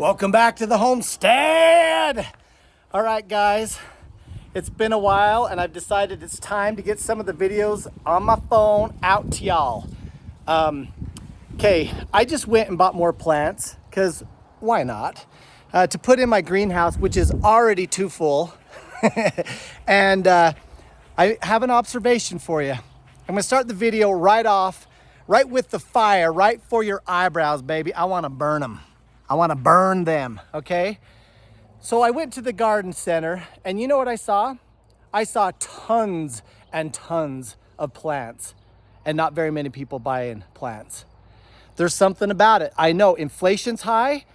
Welcome back to the homestead. All right, guys, it's been a while and I've decided it's time to get some of the videos on my phone out to y'all. Okay, I just went and bought more plants because why not? To put in my greenhouse, which is already too full. And I have an observation for you. I'm gonna start the video right with the fire, right for your eyebrows, baby. I wanna burn them. I wanna burn them, okay? So I went to the garden center and you know what I saw? I saw tons and tons of plants and not very many people buying plants. There's something about it. I know inflation's high,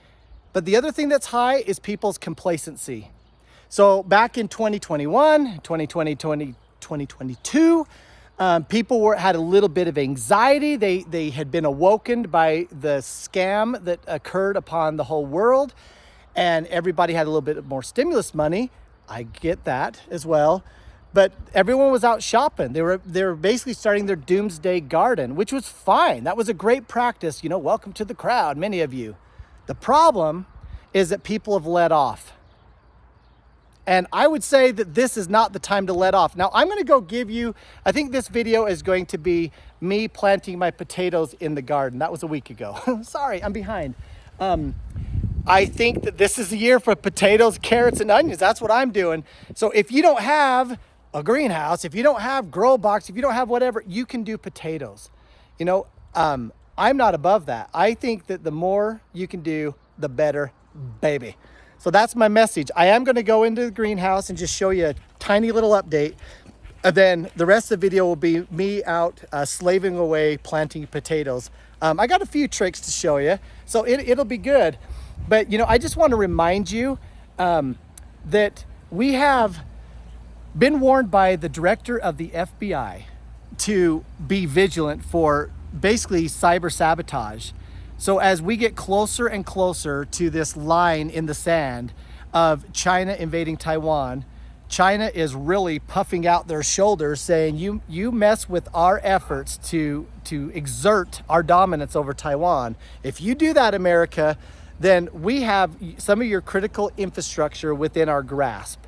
but the other thing that's high is people's complacency. So back in 2021, 2020, 2022, people had a little bit of anxiety. They had been awoken by the scam that occurred upon the whole world, and everybody had a little bit more stimulus money. I get that as well, but everyone was out shopping. They were basically starting their doomsday garden, which was fine. That was a great practice. You know, welcome to the crowd, many of you. The problem is that people have let off. And I would say that this is not the time to let off. Now I'm gonna go give you, I think this video is going to be me planting my potatoes in the garden. That was a week ago. Sorry, I'm behind. I think that this is the year for potatoes, carrots, and onions. That's what I'm doing. So if you don't have a greenhouse, if you don't have grow box, if you don't have whatever, you can do potatoes. You know, I'm not above that. I think that the more you can do, the better, baby. So that's my message. I am gonna go into the greenhouse and just show you a tiny little update. And then the rest of the video will be me out slaving away planting potatoes. I got a few tricks to show you, so it'll be good. But you know, I just want to remind you that we have been warned by the director of the FBI to be vigilant for basically cyber sabotage. So as we get closer and closer to this line in the sand of China invading Taiwan, China is really puffing out their shoulders saying, you mess with our efforts to exert our dominance over Taiwan. If you do that, America, then we have some of your critical infrastructure within our grasp.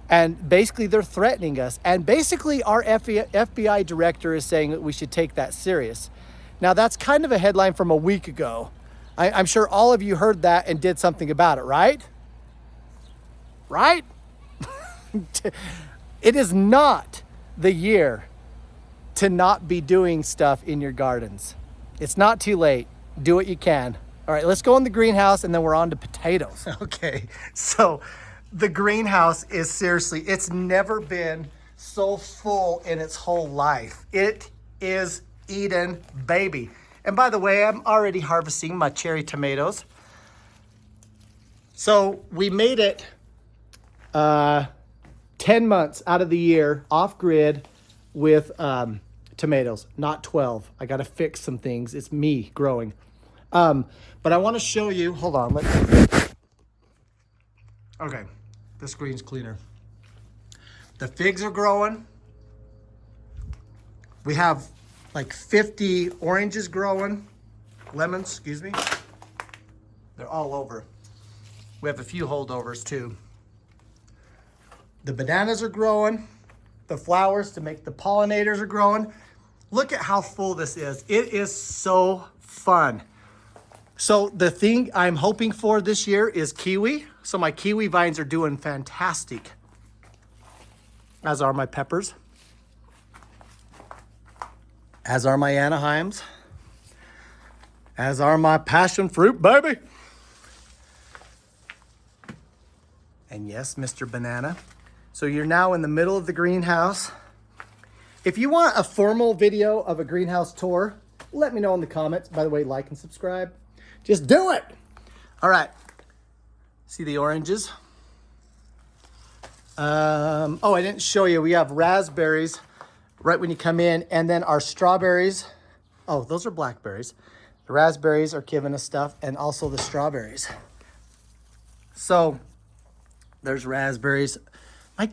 And basically they're threatening us. And basically our FBI director is saying that we should take that serious. Now that's kind of a headline from a week ago. I'm sure all of you heard that and did something about it, right? Right? It is not the year to not be doing stuff in your gardens. It's not too late. Do what you can. All right, let's go in the greenhouse and then we're on to potatoes. Okay, so the greenhouse is seriously, it's never been so full in its whole life. It is Eden, baby. And by the way, I'm already harvesting my cherry tomatoes. So we made it 10 months out of the year off grid with tomatoes, not 12. I got to fix some things. It's me growing. But I want to show you, hold on. Okay, the screen's cleaner. The figs are growing. We have like 50 oranges growing, lemons, excuse me. They're all over. We have a few holdovers too. The bananas are growing. The flowers to make the pollinators are growing. Look at how full this is. It is so fun. So the thing I'm hoping for this year is kiwi. So my kiwi vines are doing fantastic, as are my peppers. As are my Anaheims, as are my passion fruit, baby. And yes, Mr. Banana. So you're now in the middle of the greenhouse. If you want a formal video of a greenhouse tour, let me know in the comments. By the way, like and subscribe. Just do it. All right. See the oranges? Oh, I didn't show you. We have raspberries right when you come in, and then our strawberries. Oh, those are blackberries. The raspberries are giving us stuff, and also the strawberries. So there's raspberries.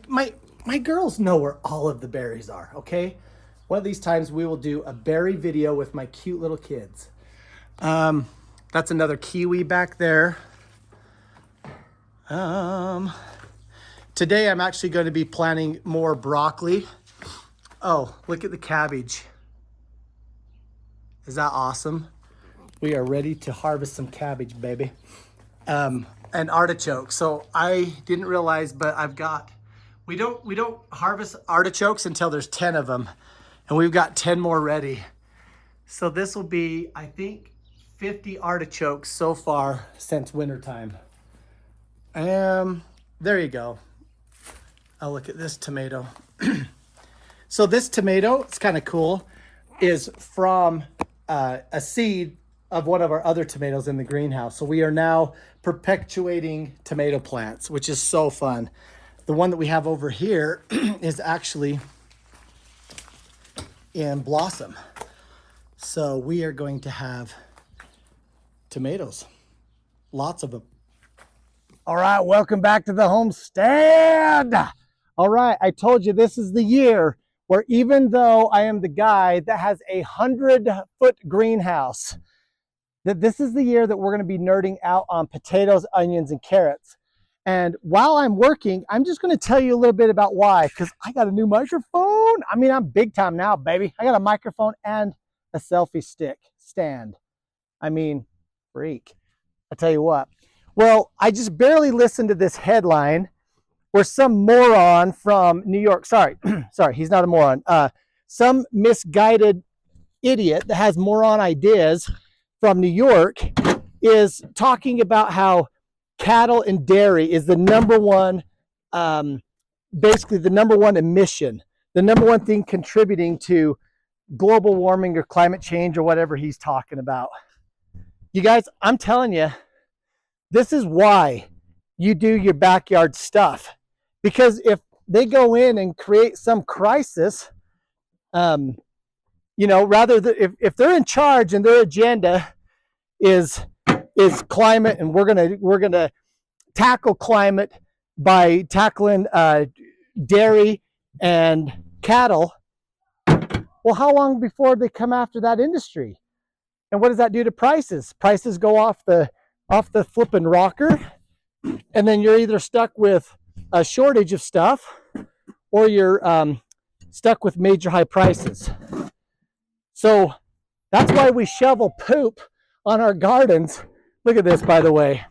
My girls know where all of the berries are, okay? One of these times we will do a berry video with my cute little kids. That's another kiwi back there. Today I'm actually going to be planting more broccoli. Oh, look at the cabbage. Is that awesome? We are ready to harvest some cabbage, baby. And artichoke. So I didn't realize, but I've got, we don't harvest artichokes until there's 10 of them. And we've got 10 more ready. So this will be, I think, 50 artichokes so far since wintertime. There you go. Oh, look at this tomato. So this tomato, it's kind of cool, is from a seed of one of our other tomatoes in the greenhouse. So we are now perpetuating tomato plants, which is so fun. The one that we have over here is actually in blossom. So we are going to have tomatoes, lots of them. All right, welcome back to the homestead. All right, I told you this is the year where even though I am the guy that has a 100-foot greenhouse, that this is the year that we're going to be nerding out on potatoes, onions, and carrots. And while I'm working, I'm just going to tell you a little bit about why, because I got a new microphone. I mean, I'm big time now, baby. I got a microphone and a selfie stick stand. I mean, freak. I tell you what. Well, I just barely listened to this headline where some moron from New York, sorry, he's not a moron, some misguided idiot that has moron ideas from New York is talking about how cattle and dairy is the number one, basically the number one emission, the number one thing contributing to global warming or climate change or whatever he's talking about. You guys, I'm telling you, this is why you do your backyard stuff. Because if they go in and create some crisis, you know, rather than if they're in charge and their agenda is climate, and we're gonna tackle climate by tackling dairy and cattle, well, how long before they come after that industry? And what does that do to prices? Prices go off the flipping rocker, and then you're either stuck with a shortage of stuff or you're stuck with major high prices. So that's why we shovel poop on our gardens. Look at this, by the way.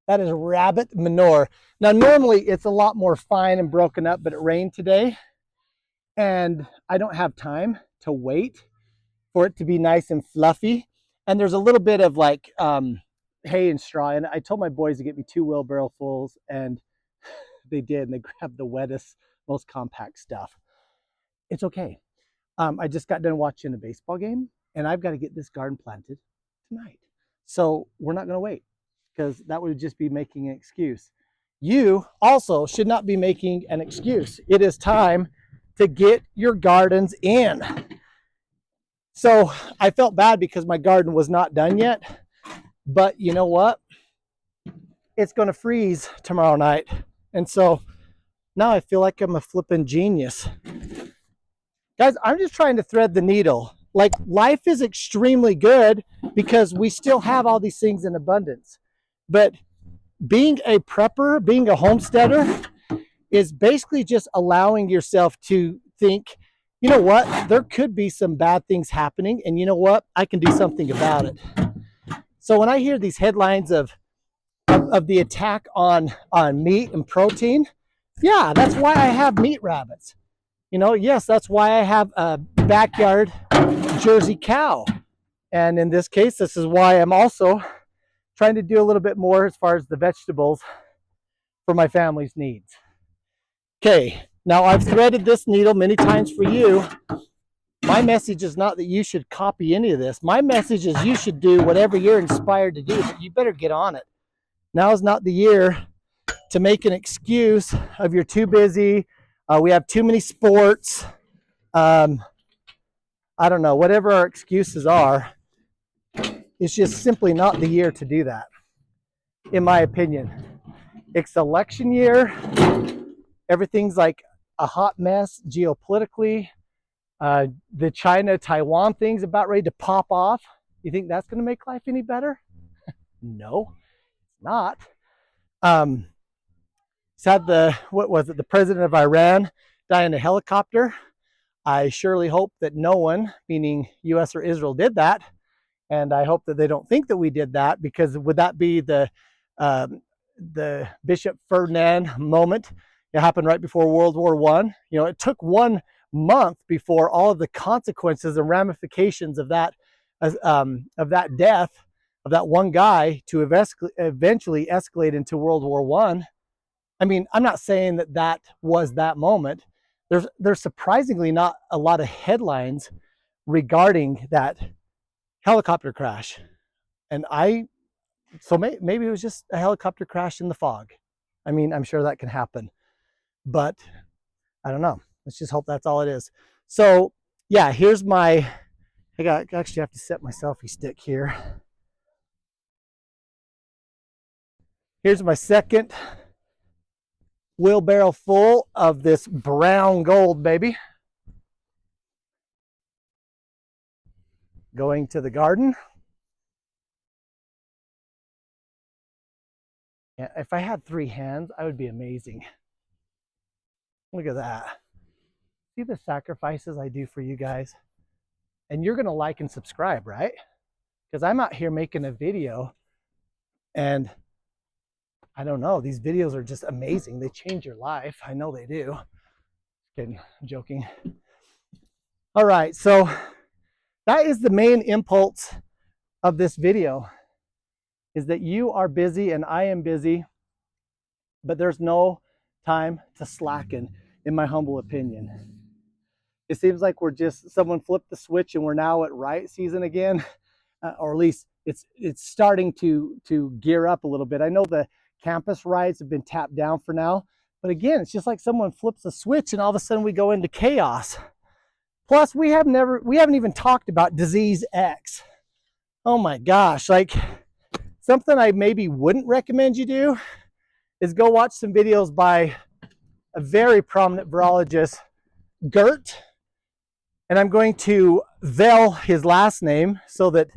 That is rabbit manure. Now, normally it's a lot more fine and broken up, but it rained today, and I don't have time to wait for it to be nice and fluffy. And there's a little bit of like hay and straw. And I told my boys to get me 2 wheelbarrow fulls, and they did. And they grabbed the wettest, most compact stuff. It's okay. I just got done watching a baseball game, and I've got to get this garden planted tonight. So we're not going to wait, because that would just be making an excuse. You also should not be making an excuse. It is time to get your gardens in. So I felt bad because my garden was not done yet, but you know what? It's going to freeze tomorrow night. And so now I feel like I'm a flipping genius. Guys, I'm just trying to thread the needle. Like, life is extremely good because we still have all these things in abundance. But being a prepper, being a homesteader, is basically just allowing yourself to think, you know what, there could be some bad things happening, and you know what, I can do something about it. So when I hear these headlines of the attack on meat and protein, yeah, that's why I have meat rabbits. You know, yes, that's why I have a backyard Jersey cow. And in this case, this is why I'm also trying to do a little bit more as far as the vegetables for my family's needs. Okay, now I've threaded this needle many times for you. My message is not that you should copy any of this. My message is you should do whatever you're inspired to do, but you better get on it. Now is not the year to make an excuse of you're too busy, we have too many sports, I don't know, whatever our excuses are. It's just simply not the year to do that, in my opinion. It's election year. Everything's like a hot mess geopolitically. The China-Taiwan thing's about ready to pop off. You think that's going to make life any better? No, it's not. Had the president of Iran die in a helicopter. I surely hope that no one, meaning US or Israel, did that. And I hope that they don't think that we did that, because would that be the Bishop Ferdinand moment? It happened right before World War I. You know, it took 1 month before all of the consequences and ramifications of that death of that one guy to eventually escalate into World War I. I mean, I'm not saying that that was that moment. There's surprisingly not a lot of headlines regarding that helicopter crash. And so maybe it was just a helicopter crash in the fog. I mean, I'm sure that can happen, but I don't know. Let's just hope that's all it is. So yeah, here's my, actually have to set my selfie stick here. Here's my second wheelbarrow full of this brown gold, baby. Going to the garden. Yeah, if I had 3 hands, I would be amazing. Look at that. See the sacrifices I do for you guys? And you're gonna like and subscribe, right? Because I'm out here making a video, and I don't know, these videos are just amazing. They change your life. I know they do. Kidding, I'm joking. All right, so that is the main impulse of this video, is that you are busy and I am busy, but there's no time to slacken, in my humble opinion. It seems like someone flipped the switch and we're now at riot season again, or at least it's starting to gear up a little bit. I know the campus riots have been tapped down for now, but again, it's just like someone flips a switch and all of a sudden we go into chaos. Plus, we haven't even talked about disease X. Oh my gosh, like something I maybe wouldn't recommend you do is go watch some videos by a very prominent virologist, Gert. And I'm going to veil his last name so that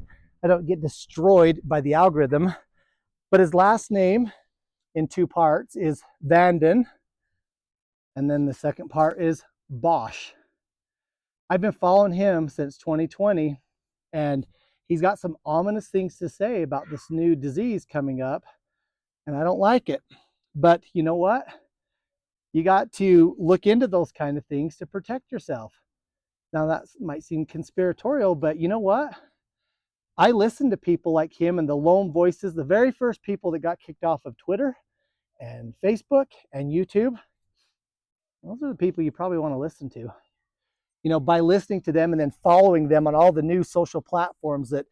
I don't get destroyed by the algorithm. But his last name in 2 parts is Vanden. And then the second part is Bosch. I've been following him since 2020, and he's got some ominous things to say about this new disease coming up, and I don't like it. But you know what? You got to look into those kind of things to protect yourself. Now that might seem conspiratorial, but you know what? I listen to people like him and the lone voices, the very first people that got kicked off of Twitter and Facebook and YouTube. Those are the people you probably want to listen to. You know, by listening to them and then following them on all the new social platforms that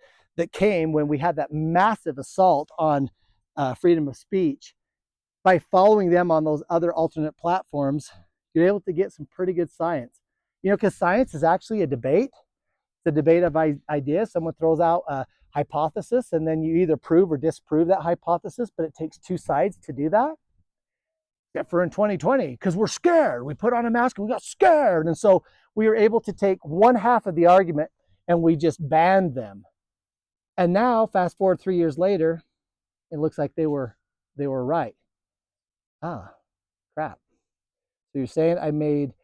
came when we had that massive assault on freedom of speech. By following them on those other alternate platforms, you're able to get some pretty good science. You know, because science is actually a debate. It's a debate of ideas. Someone throws out a hypothesis, and then you either prove or disprove that hypothesis, but it takes 2 sides to do that. Except for in 2020, because we're scared. We put on a mask and we got scared. And so we were able to take 1/2 of the argument and we just banned them. And now, fast forward 3 years later, it looks like they were right. Ah, crap. So you're saying I made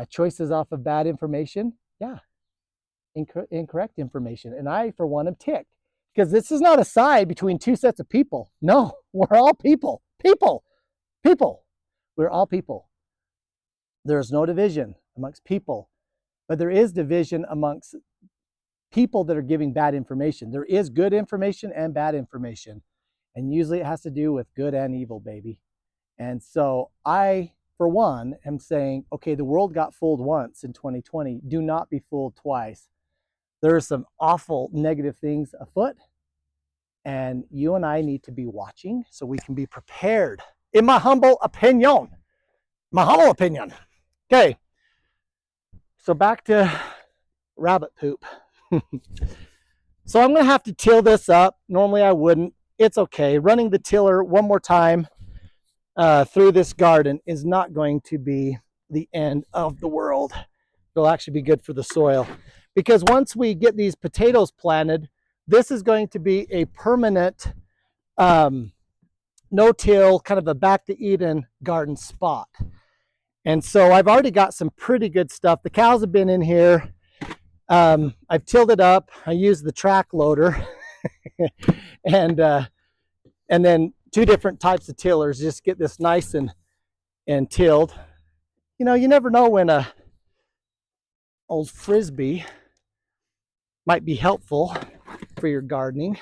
choices off of bad information? Yeah, incorrect information. And I, for one, am ticked, because this is not a side between 2 sets of people. No, we're all people. We're all people. There's no division amongst people, but there is division amongst people that are giving bad information. There is good information and bad information, and usually it has to do with good and evil, baby. And so I, for one, am saying, okay, the world got fooled once in 2020. Do not be fooled twice. There are some awful negative things afoot, and you and I need to be watching so we can be prepared, in my humble opinion. Okay, so back to rabbit poop. So I'm going to have to till this up. Normally I wouldn't. It's okay. Running the tiller one more time through this garden is not going to be the end of the world. It'll actually be good for the soil, because once we get these potatoes planted, this is going to be a permanent no-till, kind of a back to Eden garden spot. And so I've already got some pretty good stuff. The cows have been in here. I've tilled it up. I use the track loader and then 2 different types of tillers, just get this nice and tilled. You know, you never know when a old frisbee might be helpful for your gardening.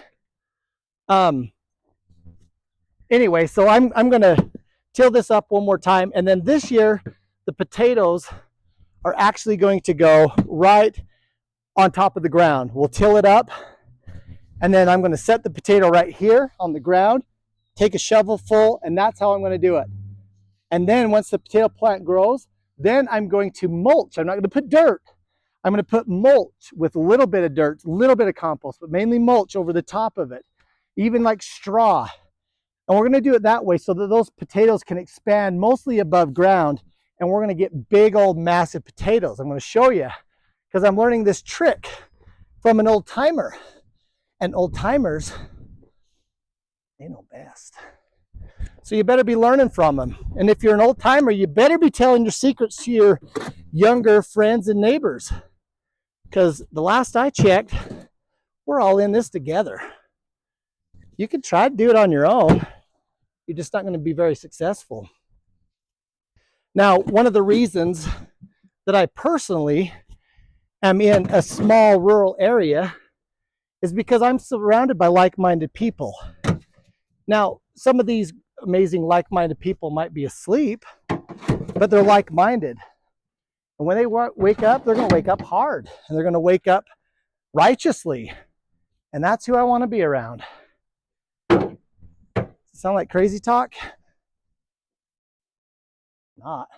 Anyway, so I'm gonna till this up one more time, and then this year the potatoes are actually going to go right on top of the ground. We'll till it up, and then I'm going to set the potato right here on the ground, take a shovel full, and that's how I'm going to do it. And then once the potato plant grows, then I'm going to mulch. I'm not going to put dirt. I'm going to put mulch with a little bit of dirt, a little bit of compost, but mainly mulch over the top of it, even like straw. And we're going to do it that way so that those potatoes can expand mostly above ground, and we're going to get big old massive potatoes. I'm going to show you because I'm learning this trick from an old timer, and old timers, they know best. So you better be learning from them. And if you're an old timer, you better be telling your secrets to your younger friends and neighbors, because the last I checked, we're all in this together. You can try to do it on your own. You're just not going to be very successful. Now, one of the reasons that I personally am in a small rural area is because I'm surrounded by like-minded people. Now, some of these amazing like-minded people might be asleep, but they're like-minded. And when they wake up, they're going to wake up hard, and they're going to wake up righteously. And that's who I want to be around. Sound like crazy talk? Not.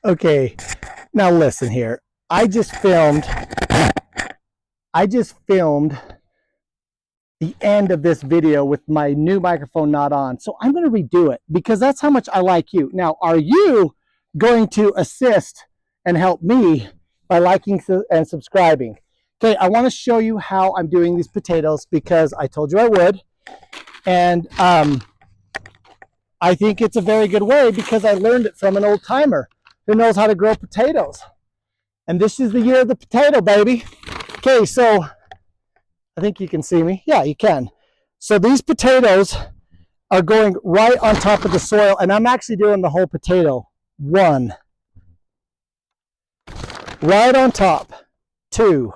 Okay, now listen here. I just filmed the end of this video with my new microphone not on. So I'm going to redo it because that's how much I like you. Now, are you going to assist and help me by liking and subscribing? Okay, I want to show you how I'm doing these potatoes because I told you I would. And I think it's a very good way because I learned it from an old timer who knows how to grow potatoes. And this is the year of the potato, baby. Okay, so I think you can see me. Yeah, you can. So these potatoes are going right on top of the soil, and I'm actually doing the whole potato. 1. Right on top. 2.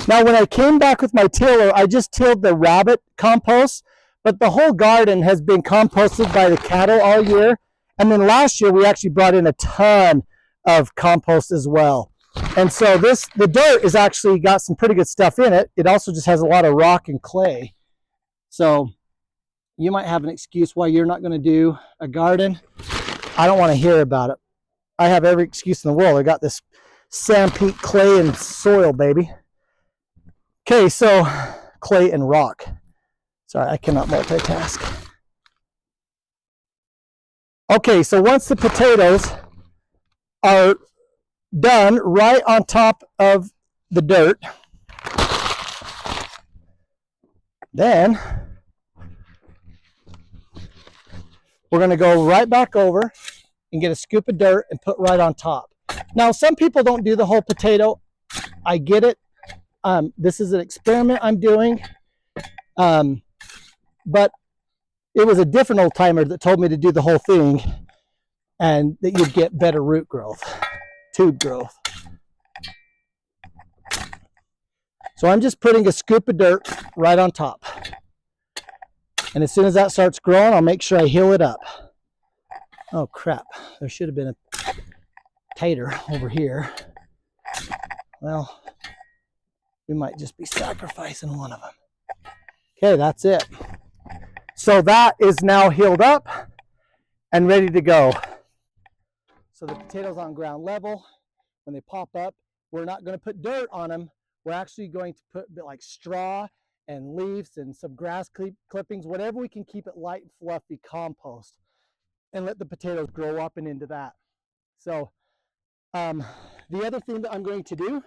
Now, when I came back with my tiller, I just tilled the rabbit compost, but the whole garden has been composted by the cattle all year. And then last year, we actually brought in a ton of compost as well. And so the dirt is actually got some pretty good stuff in it. It also just has a lot of rock and clay. So you might have an excuse why you're not going to do a garden. I don't want to hear about it. I have every excuse in the world. I got this sand, peat, clay, and soil, baby. Okay, so clay and rock. Sorry, I cannot multitask. Okay, so once the potatoes are done right on top of the dirt, then we're going to go right back over and get a scoop of dirt and put right on top. Now, some people don't do the whole potato. I get it. This is an experiment I'm doing. But it was a different old timer that told me to do the whole thing and that you'd get better root growth, tube growth. So I'm just putting a scoop of dirt right on top. And as soon as that starts growing, I'll make sure I hill it up. Oh crap, there should have been a tater over here. Well, we might just be sacrificing one of them. Okay, that's it. So that is now healed up and ready to go. So the potatoes on ground level, when they pop up, we're not going to put dirt on them. We're actually going to put a bit like straw and leaves and some grass clippings, whatever we can keep it light and fluffy compost, and let the potatoes grow up and into that. So the other thing that I'm going to do,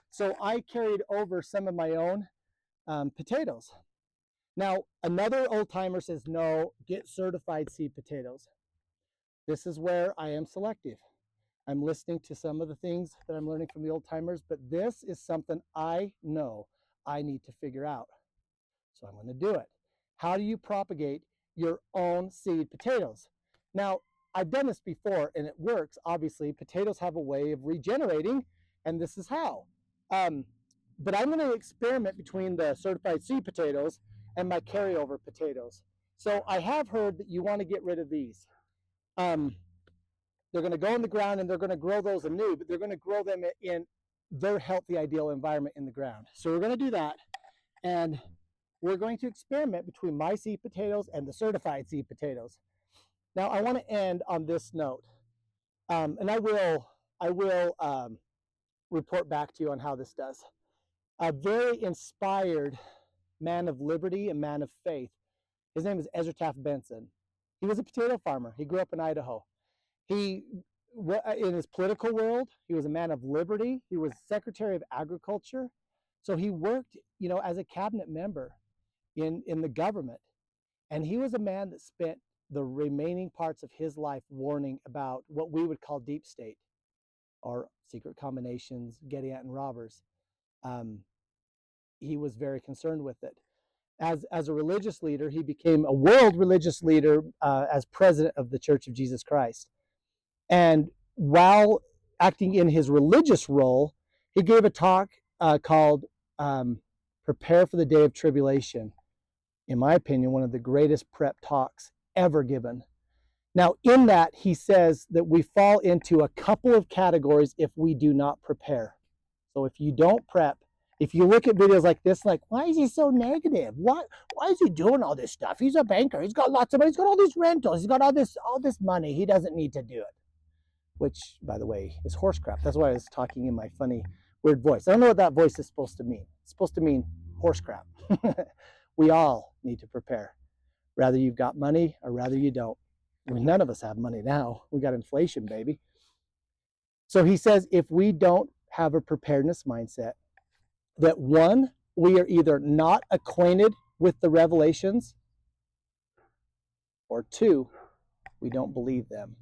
so I carried over some of my own potatoes. Now, another old timer says, no, get certified seed potatoes. This is where I am selective. I'm listening to some of the things that I'm learning from the old timers, but this is something I know I need to figure out. So I'm going to do it. How do you propagate your own seed potatoes? Now, I've done this before and it works. Obviously, potatoes have a way of regenerating, and this is how. But I'm going to experiment between the certified seed potatoes and my carryover potatoes. So I have heard that you want to get rid of these. They're going to go in the ground and they're going to grow those anew, but they're going to grow them in their healthy, ideal environment in the ground. So we're going to do that. And we're going to experiment between my seed potatoes and the certified seed potatoes. Now, I want to end on this note, and I will report back to you on how this does. A very inspired man of liberty and man of faith. His name is Ezra Taft Benson. He was a potato farmer. He grew up in Idaho. He, in his political world, he was a man of liberty. He was Secretary of Agriculture. So he worked, as a cabinet member in the government. And he was a man that spent the remaining parts of his life warning about what we would call deep state or secret combinations, Getty and robbers. He was very concerned with it. As a religious leader, he became a world religious leader as president of the Church of Jesus Christ. And while acting in his religious role, he gave a talk called Prepare for the Day of Tribulation. In my opinion, one of the greatest prep talks ever given. Now, in that, he says that we fall into a couple of categories if we do not prepare. So if you don't prep, if you look at videos like this, like, why is he so negative? Why is he doing all this stuff? He's a banker. He's got lots of money. He's got all these rentals. He's got all this money. He doesn't need to do it. Which, by the way, is horse crap. That's why I was talking in my funny, weird voice. I don't know what that voice is supposed to mean. It's supposed to mean horse crap. We all need to prepare. Rather you've got money or rather you don't. I mean, none of us have money now. We got inflation, baby. So he says if we don't have a preparedness mindset, that one, we are either not acquainted with the revelations, or two, we don't believe them.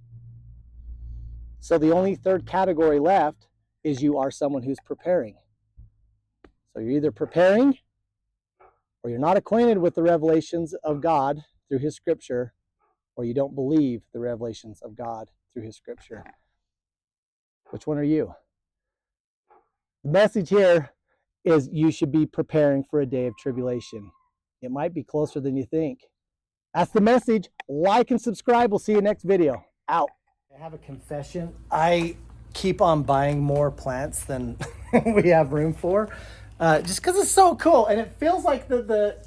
So the only third category left is you are someone who's preparing. So you're either preparing or you're not acquainted with the revelations of God through his scripture, or you don't believe the revelations of God through his scripture. Which one are you? The message here is you should be preparing for a day of tribulation. It might be closer than you think. That's the message. Like and subscribe. We'll see you next video. Out. I have a confession. I keep on buying more plants than we have room for, just because it's so cool. And it feels like the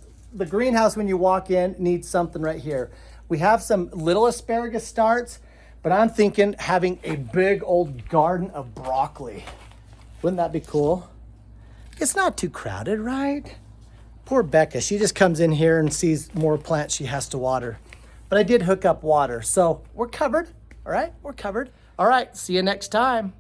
greenhouse when you walk in needs something right here. We have some little asparagus starts, but I'm thinking having a big old garden of broccoli. Wouldn't that be cool? It's not too crowded, right? Poor Becca, she just comes in here and sees more plants she has to water. But I did hook up water, so we're covered. All right, we're covered. All right, see you next time.